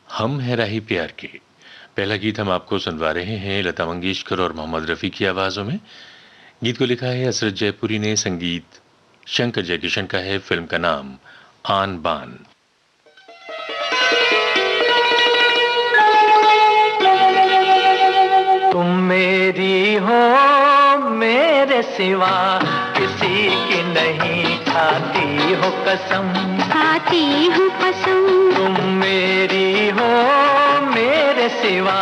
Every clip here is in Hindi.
हम हैं राही प्यार के। पहला गीत हम आपको सुनवा रहे हैं लता मंगेशकर और मोहम्मद रफ़ी की आवाज़ों में। गीत को लिखा है हसरत जयपुरी ने, संगीत शंकर जयकिशन का है, फिल्म का नाम आन बान। तुम मेरी हो मेरे सिवा किसी की नहीं, खाती हो कसम, खाती हूँ कसम। तुम मेरी हो मेरे सिवा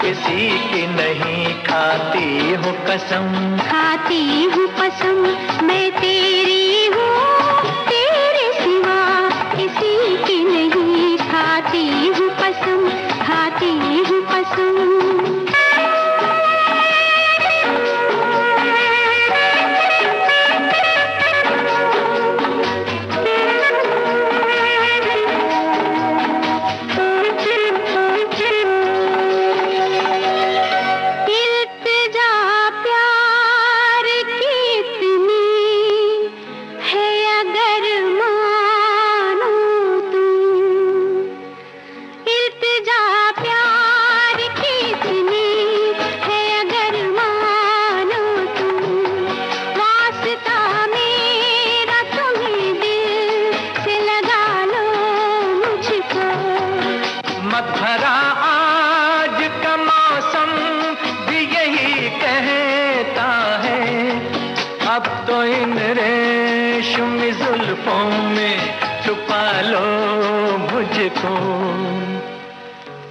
किसी की नहीं, खाती हो कसम, खाती हूँ कसम। मैं तेरी हूँ तेरे सिवा किसी की नहीं, खाती हूँ कसम, खाती हूँ कसम।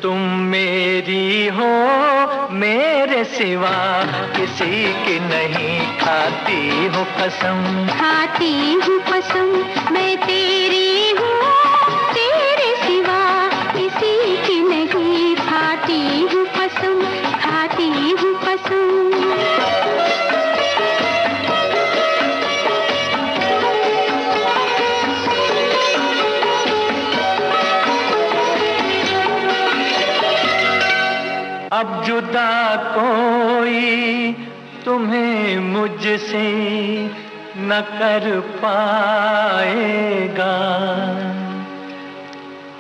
तुम मेरी हो मेरे सिवा किसी की नहीं, खाती हो कसम, खाती हूँ कसम। मैं तेरी हूँ तेरे सिवा किसी की नहीं, खाती हूँ कसम, खाती हूँ कसम। अब जुदा कोई तुम्हें मुझसे न कर पाएगा,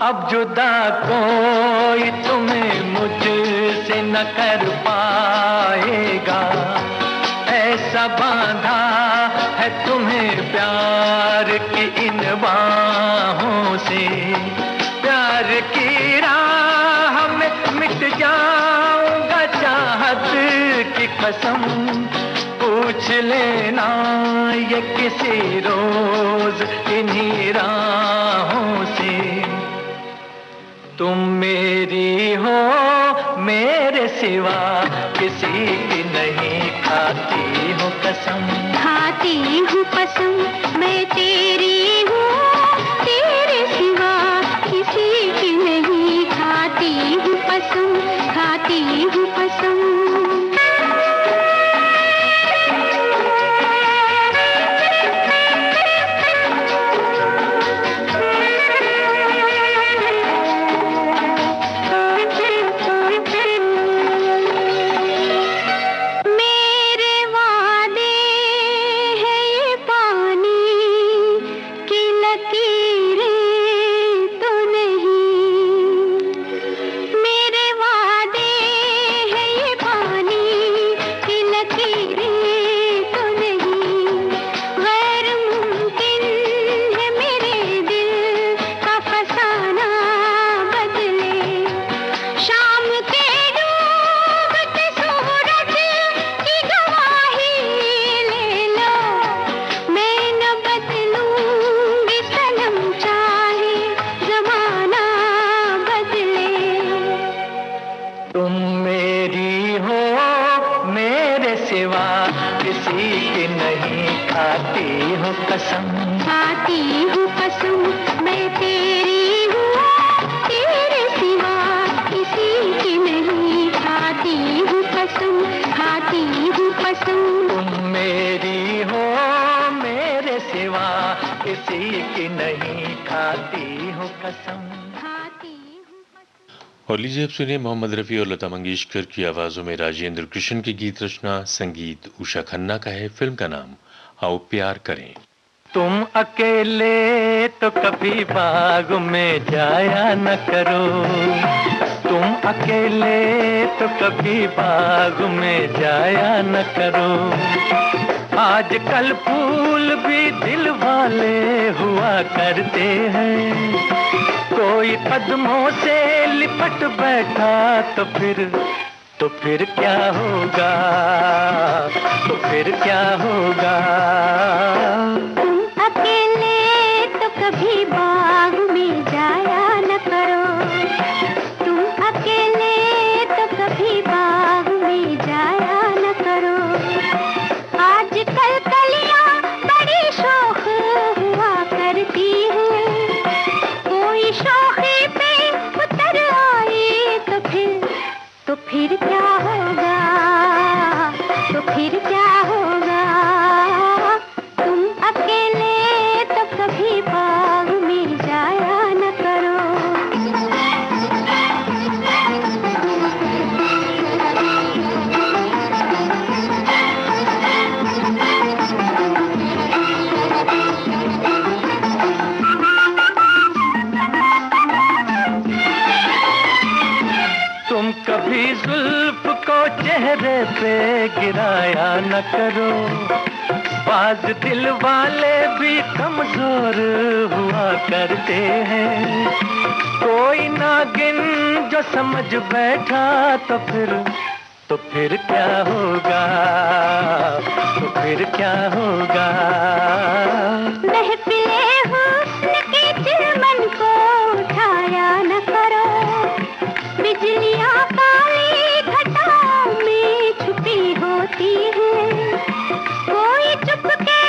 अब जुदा कोई तुम्हें मुझसे न कर पाएगा। ऐसा बांधा है तुम्हें प्यार की इन बाहों से, प्यार की राह में मिट जाऊंगा चाहत की कसम। पूछ लेना ये किसी रोज इन्हीं राहों से। तुम मेरी हो मेरे सिवा किसी की नहीं, खाती हो कसम, खाती हूँ कसम। मैं तेरी हूँ तेरे सिवा किसी की नहीं, खाती हूँ कसम, खाती हूँ कसम। खाती हूँ कसम। मैं तेरी हूँ तेरे सिवा किसी की नहीं, खाती हूँ कसम, खाती हूँ कसम। तुम मेरी हो मेरे सिवा किसी की नहीं, खाती हूँ कसम। और लीजिए अब सुनिए मोहम्मद रफ़ी और लता मंगेशकर की आवाज़ों में राजेंद्र कृष्ण की गीत रचना, संगीत उषा खन्ना का है, फिल्म का नाम आओ प्यार करें। तुम अकेले तो कभी बाग में जाया न करो, तुम अकेले तो कभी बाग में जाया न करो। आजकल फूल भी दिल वाले हुआ करते हैं, कोई कदमों से लिपट बैठा तो फिर क्या होगा, तो फिर क्या होगा। तुम अकेले तो कभी बाग में जाया न करो, तुम अकेले तो कभी बाग में जाया न करो। आजकल कलियां बड़ी शौक हुआ करती हैं, कोई शौखी पे उतर आए तो फिर क्या होगा, तो फिर क्या होगा। तुम अकेले तो कभी बाग में जाया न करो। तुम कभी जुल्फ को चेहरे पे गिराया न करो, बाज दिल वाले भी कमजोर हुआ करते हैं। कोई नागिन जो समझ बैठा तो फिर क्या होगा, तो फिर क्या होगा। महफिले हुस्न के चिलमन को उठाया न करो, बिजलियां काली घटाओं में छुपी होती हैं, कोई चुपके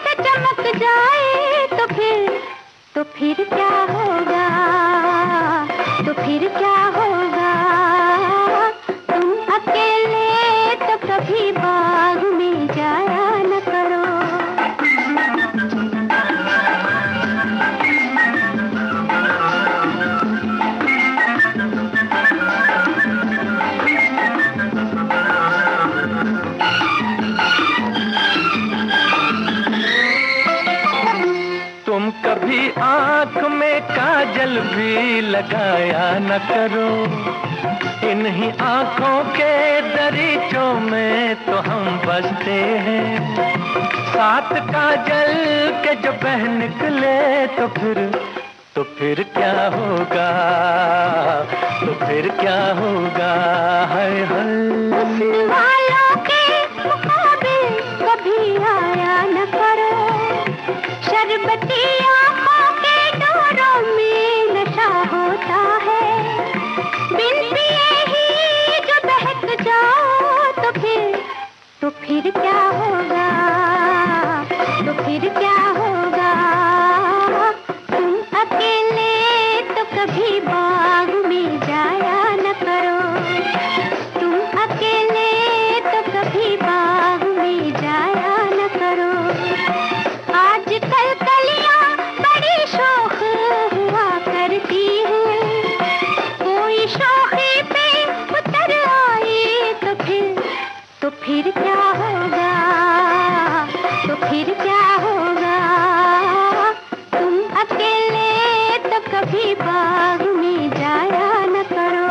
से चमक जाए तो फिर क्या होगा, तो फिर क्या होगा। तुम अकेले तो कभी बाग में जाया न करो। तुम कभी आंख में काजल भी लगाया न करो, इन्हीं आंखों के दरीचों में तो हम बसते हैं। साथ काजल के जो बह निकले तो फिर क्या होगा, तो फिर क्या होगा। हाय हुस्न वालों के मुकाबिल कभी आया न करो, शरबती आंखों के डोरों में नशा होता है, बिन पिए ही जो बहक जाओ तो फिर क्या होगा, तो फिर क्या होगा। तुम अकेले तो कभी बाग में जाया न करो, तुम अकेले तो कभी बाग में जाया न करो। आजकल कलियां बड़ी शौक हुआ करती हैं, कोई शौखी पे उतर आए तो फिर क्या होगा, तो फिर क्या होगा। तुम अकेले तो कभी बाग में जाया न करो।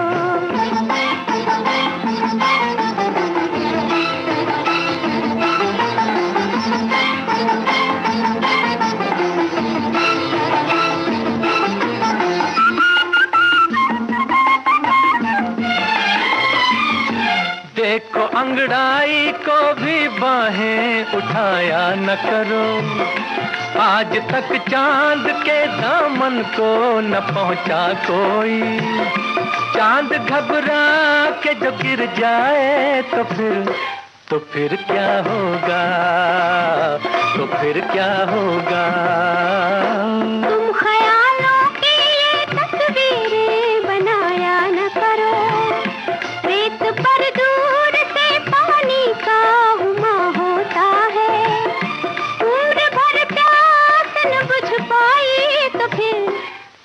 देखो अंगड़ाई को भी बाहें उठाया न करो, आज तक चांद के दामन को न पहुंचा कोई। चांद घबरा के जो गिर जाए तो फिर क्या होगा, तो फिर क्या होगा। तुम ख्यालों की ये तस्वीरें बनाया न करो, रेत पर दूर से पानी का हुमा होता है, उम्र भर प्यास न बुझ पाई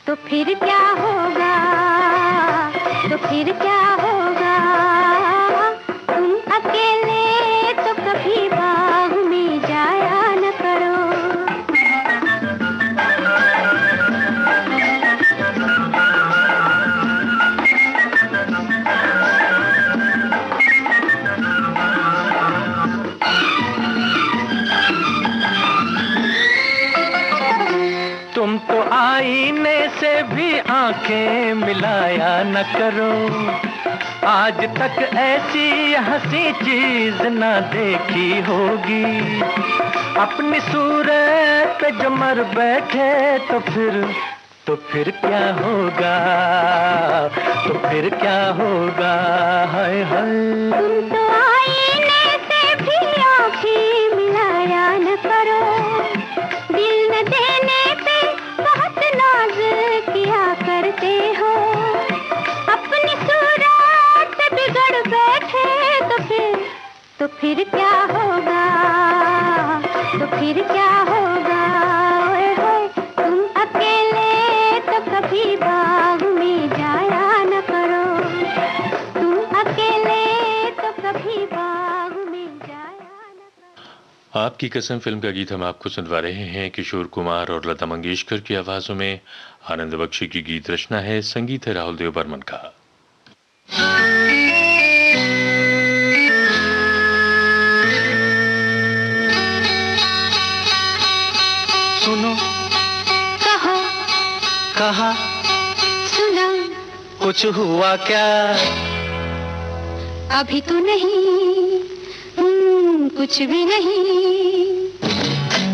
तो फिर क्या होगा, तो फिर क्या होगा। तुम अकेले तो कभी बाग में जाया न करो। मिलाया न करो। आज तक ऐसी हंसी चीज न देखी होगी। अपनी सूरत पे जो मर बैठे तो फिर क्या होगा, तो फिर क्या होगा। हाय हाय तुम तो आईने से भी आँखें मिलाया न करो। दिल न देने पे बहुत नाज किया करते हो। अपनी सूरत से बिगड़ बैठे तो फिर क्या होगा, तो फिर क्या होगा। ओए होए तुम अकेले तो कभी बाग में जाया न करो। तुम अकेले तो कभी बाग में जाया न करो। आपकी कसम फिल्म का गीत हम आपको सुनवा रहे हैं किशोर कुमार और लता मंगेशकर की आवाजों में। आनंद बख्शी की गीत रचना है, संगीत है राहुल देव बर्मन का। सुनो, कहो, कहा, सुना, कुछ हुआ क्या? अभी तो नहीं, कुछ भी नहीं।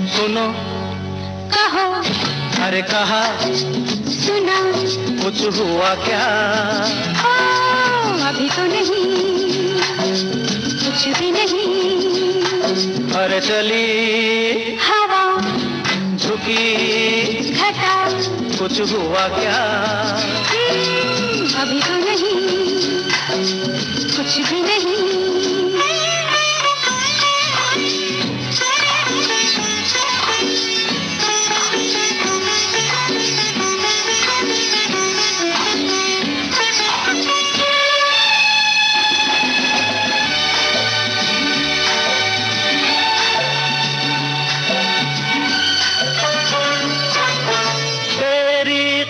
सुनो, कहो, अरे कहा, सुना, कुछ हुआ क्या? अभी तो नहीं, कुछ भी नहीं। अरे चली हवा, झुकी घटा, कुछ हुआ क्या? अभी तो नहीं, कुछ भी नहीं।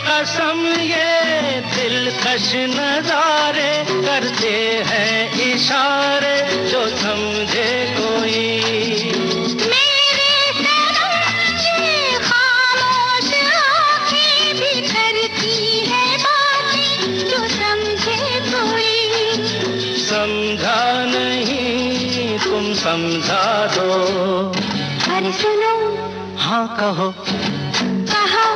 कसम ये दिलकश नजारे करते हैं इशारे जो समझे कोई। मेरे सनम ये खामोश आँखें भी करती है बातें जो समझे कोई। समझा नहीं तुम समझा दो। अरे सुनो, हाँ कहो, कहा,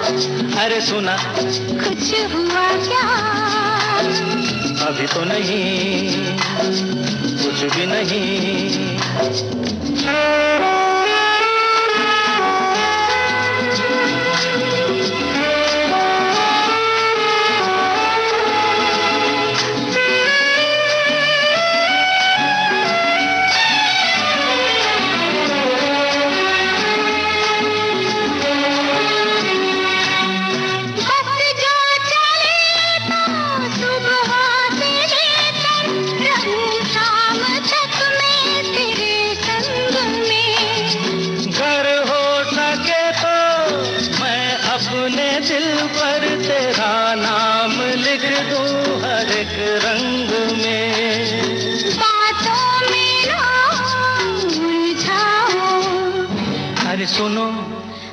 अरे सुना, कुछ हुआ क्या? अभी तो नहीं, कुछ भी नहीं। रंग में बातों में ना उलझाओ। अरे सुनो,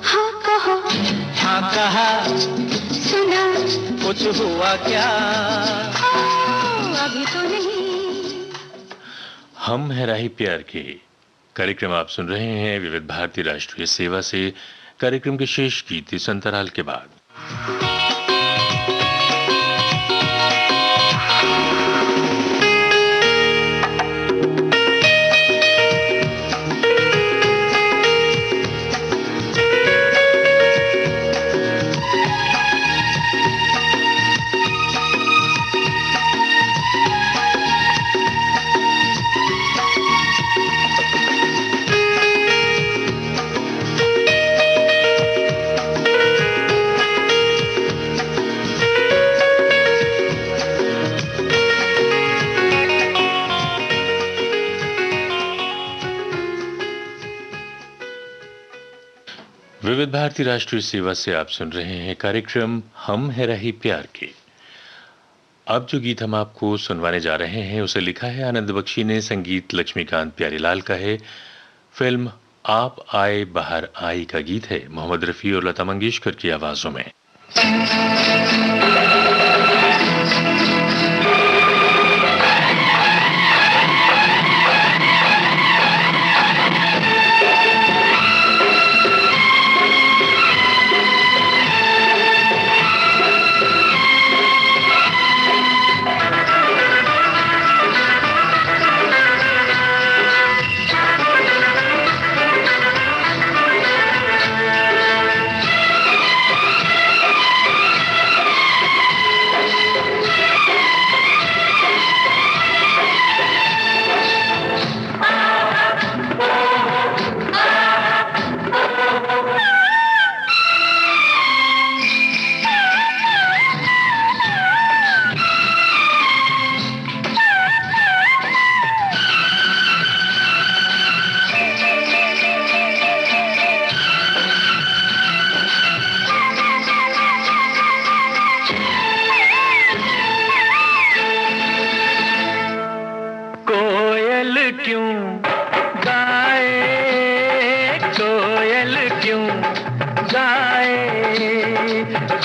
हाँ कहो, हाँ कहा, सुना, कुछ हुआ क्या? अभी तो नहीं। हम है राही प्यार के कार्यक्रम आप सुन रहे हैं विविध भारती राष्ट्रीय सेवा से। कार्यक्रम के शेष गीत इस अंतराल के बाद। विविध भारती राष्ट्रीय सेवा से आप सुन रहे हैं कार्यक्रम हम है राही प्यार के। अब जो गीत हम आपको सुनवाने जा रहे हैं उसे लिखा है आनंद बख्शी ने, संगीत लक्ष्मीकांत प्यारीलाल का है। फिल्म आप आए बाहर आई का गीत है, मोहम्मद रफी और लता मंगेशकर की आवाजों में। क्यों गाए, कोयल क्यों गाए,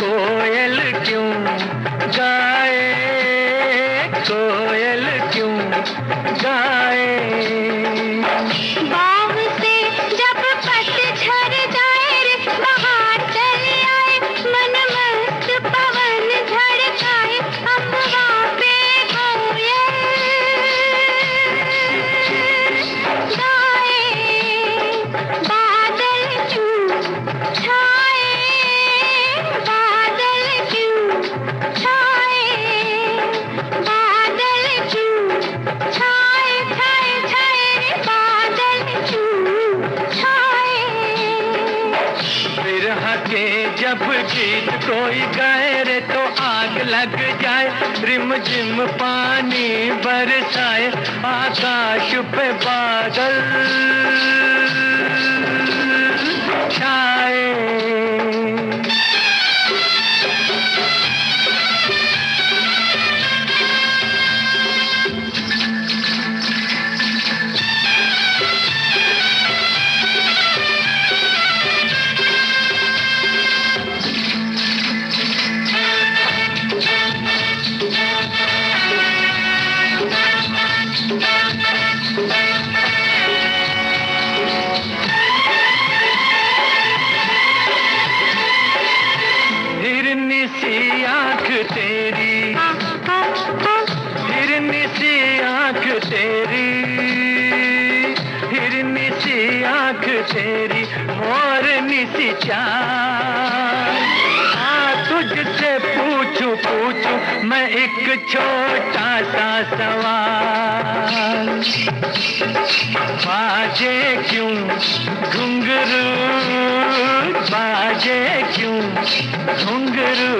कोयल क्यों गाए, कोयल क्यों गाए। बाग से जब पतझड़ जाए रे, बाहर चले आए, मन मस्त पवन झड़काए, अम्बा पे कोयल गाए। बादल क्यों छाए, बादल क्यों छाए, बादल क्यों छाए, छाए छाए रे, बादल क्यों छाए। बिरह के जब गीत कोई गाए रे तो आग लग जाए, रिम झिम पानी बरसाए, आकाश पे बादल छाए। हिरनी सी आंख तेरी, हिरनी सी आंख तेरी, हिरनी सी आंख तेरी, मोरनी सी चाल। तुझसे पूछूं पूछूं मैं एक छोटा सा सवाल, बाजे क्यों घुंघरू, बाजे क्यों घुंघरू।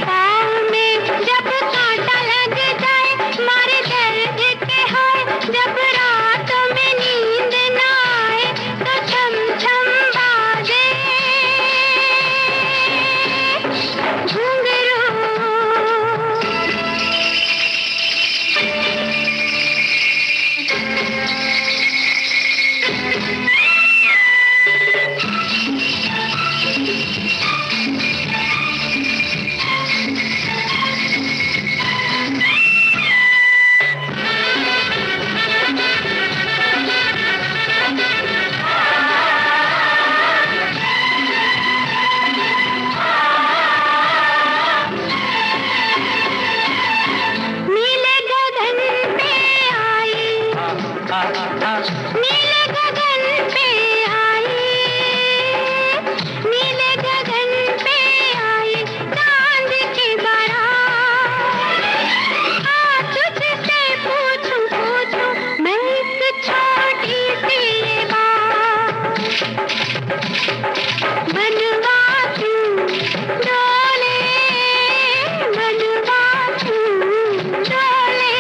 पाँव में जब कांटा लग जाए, मारे दर्द के हाय, जब रात में नींद न आए, तो छम छम बाजे घुंघरू। नीले गगन पे आई, नीले गगन पे आई, नीले गगन पे आई, चांद की बारात। तुझसे पूछूं पूछूं मैं एक छोटी सी बात, बनवा क्यों डोले, बनवा क्यों डोले।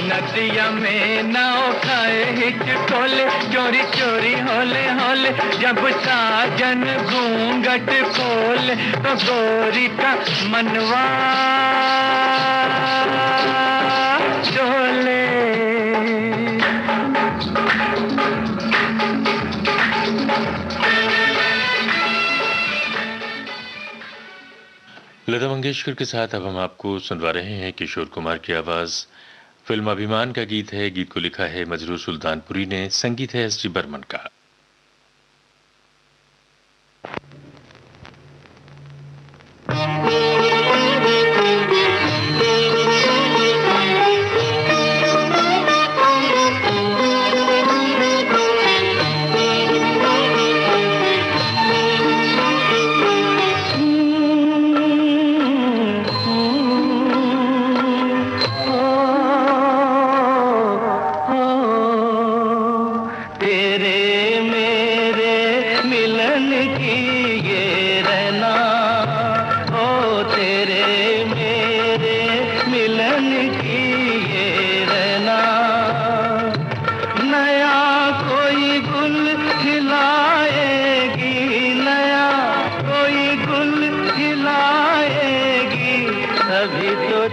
नदिया में नाव खाए हिचकोले, चोरी चोरी होले होले, जब साजन घूंघट खोले, तो गोरी का मनवा डोले। लता मंगेशकर के साथ अब हम आपको सुनवा रहे हैं किशोर कुमार की आवाज। फिल्म अभिमान का गीत है। गीत को लिखा है मजरूर सुल्तानपुरी ने, संगीत है एस डी बर्मन का।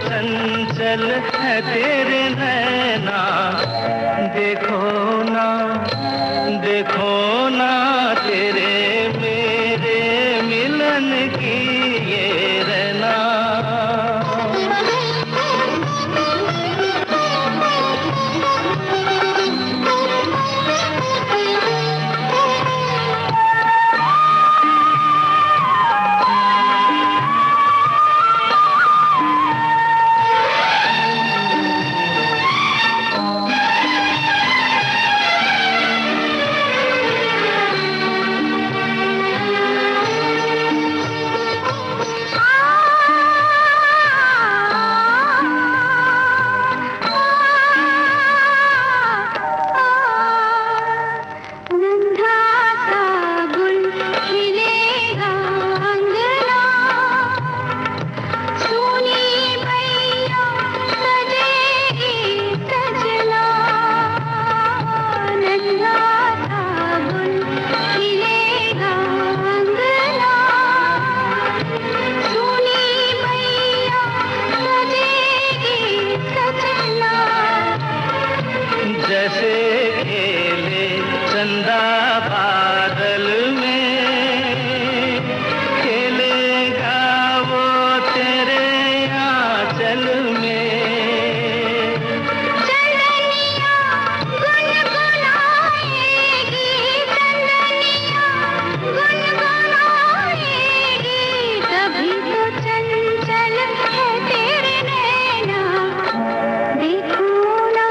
चंचल है तेरे नैना। देखो ना, देखो ना तेरे मेरे मिलन की ये रहना। जैसे खेले चंदा बादल में, खेलेगा वो तेरे आंचल में। चंदनिया गुनगुनाएगी, चंदनिया गुनगुनाएगी, तभी तो चंचल है तेरे नैना। देखो ना,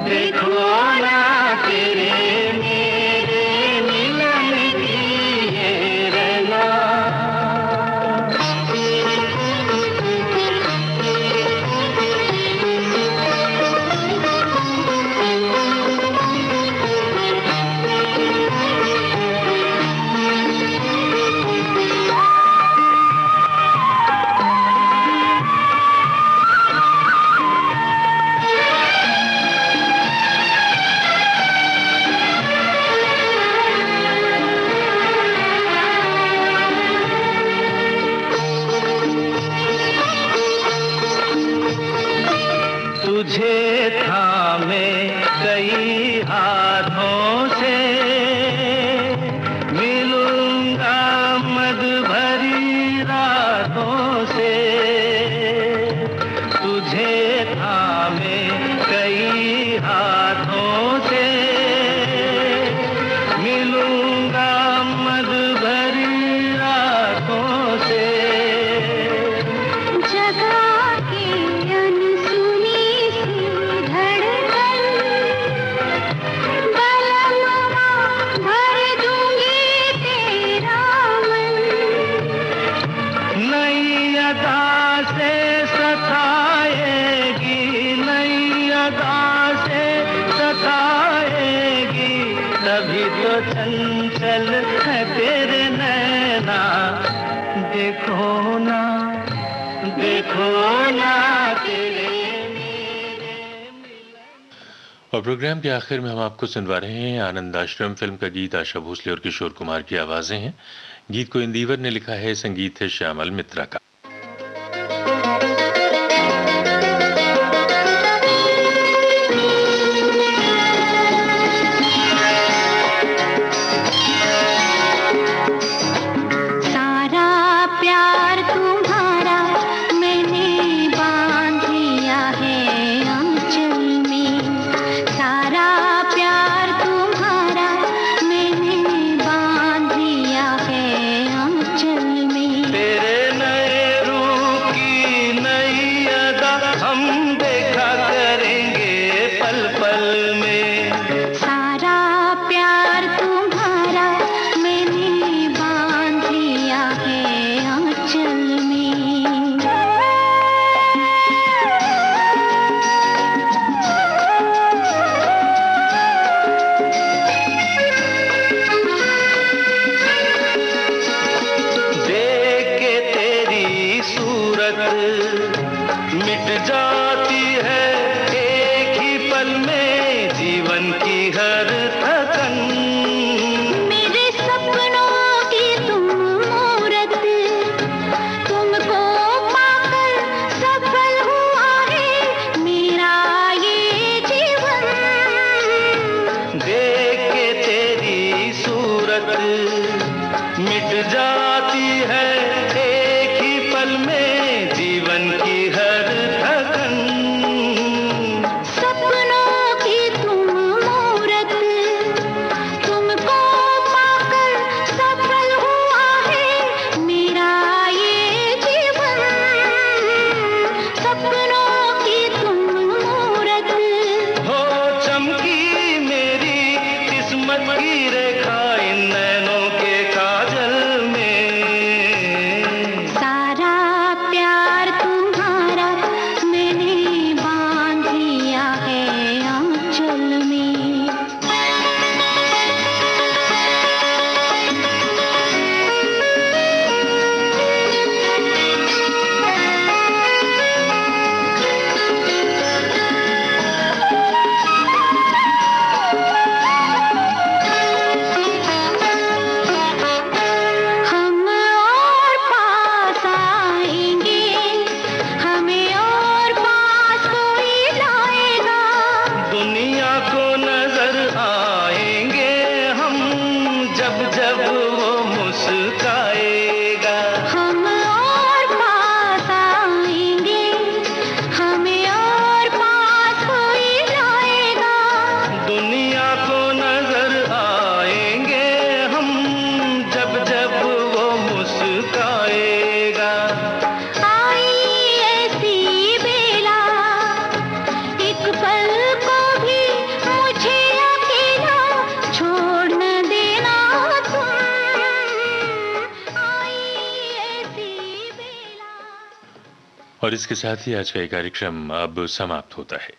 देखो ना तेरे मेरे मिलन की ये रहना। तुझे थामे कई हाथों से, मिलूंगा मद भरी रातों से। तुझे थामे कई हाथों से, मिलूंगा मद भरी रातों से। जगा के अनसुनी सी धड़कन, बलमवा भर दूंगी तेरा मन। नई अदा से सताएगी, नई अदा से सताएगी, तभी तो चंचल है तेरे नैना। देखो ना, देखो ना तेरे मेरे और प्रोग्राम के आखिर में हम आपको सुनवा रहे हैं आनंद आश्रम फिल्म का गीत। आशा भोसले और किशोर कुमार की आवाजें हैं। गीत को इंदिवर ने लिखा है, संगीत है श्यामल मित्रा का। सारा प्यार तुम्हारा मैंने बांध लिया है आंचल में। सारा प्यार तुम्हारा मैंने बांध लिया है आंचल में। तेरे नए रूप की नई अदा हम देखा करेंगे पल पल में। सारा प्यार तुम्हारा मैंने बांध लिया है आंचल में। देख के तेरी सूरत मिट जाती है एक ही पल में जीवन की हर थकन। मेरे सपनों की तुम मूरत, तुमको पाकर सफल हुआ है जीवन की हर थकन। सपनों की तुम मूरत, तुमको पाकर सफल हुआ है मेरा ये जीवन। सपनों की तुम मूरत, हो चमकी मेरी किस्मत की रेखा इन नैनों के काजल में। सारा प्यार तुम्हारा मैंने बांध लिया है आंचल में। हम और पास आएंगे, हमें और पास कोई लाएगा। दुनिया को नजर आएंगे हम जब जब वो मुस्काएगा। हम और पास आएंगे, हमें और पास कोई लाएगा। दुनिया को नजर आएंगे हम जब जब वो मुस्काएगा। आई ऐसी बेला, एक पल को भी मुझे अकेला छोड़ न देना तुम। आई ऐसी बेला। और इसके साथ ही आज का ये कार्यक्रम अब समाप्त होता है।